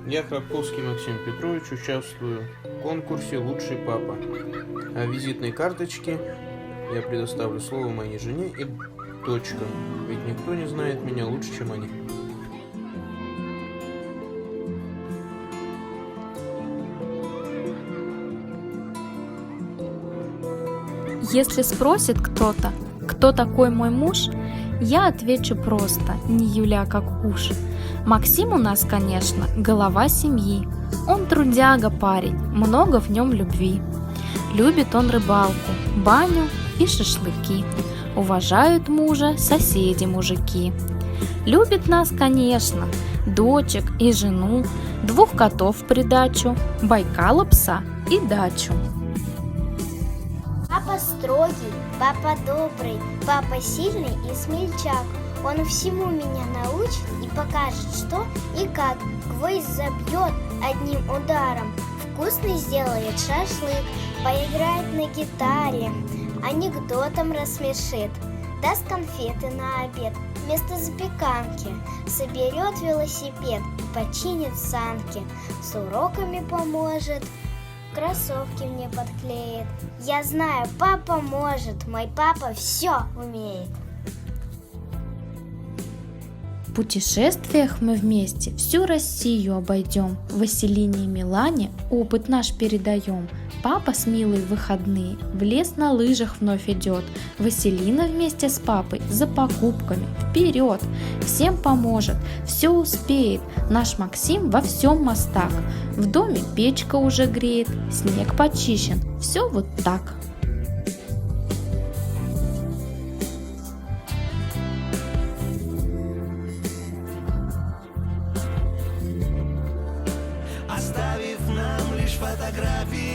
Я, Храбковский Максим Петрович, участвую в конкурсе «Лучший папа». А визитной карточки я предоставлю слово моей жене и дочкам, ведь никто не знает меня лучше, чем они. Если спросит кто-то, кто такой мой муж, я отвечу просто, не юля как уж. Максим у нас, конечно, голова семьи. Он трудяга парень, много в нем любви. Любит он рыбалку, баню и шашлыки. Уважают мужа соседи-мужики. Любит нас, конечно, дочек и жену, 2 котов в придачу, Байкала пса и дачу. Папа строгий, папа добрый, папа сильный и смельчак. Он всему меня научит и покажет, что и как. Гвоздь забьет одним ударом, вкусный сделает шашлык, поиграет на гитаре, анекдотом рассмешит, даст конфеты на обед вместо запеканки, соберет велосипед, починит санки, с уроками поможет, кроссовки мне подклеит. Я знаю, папа может, мой папа все умеет. В путешествиях мы вместе всю Россию обойдем, Василине и Милане опыт наш передаем. Папа с Милой в выходные в лес на лыжах вновь идет, Василина вместе с папой за покупками вперед. Всем поможет, все успеет, наш Максим во всем мастак. В доме печка уже греет, снег почищен, все вот так. Оставив нам лишь фотографии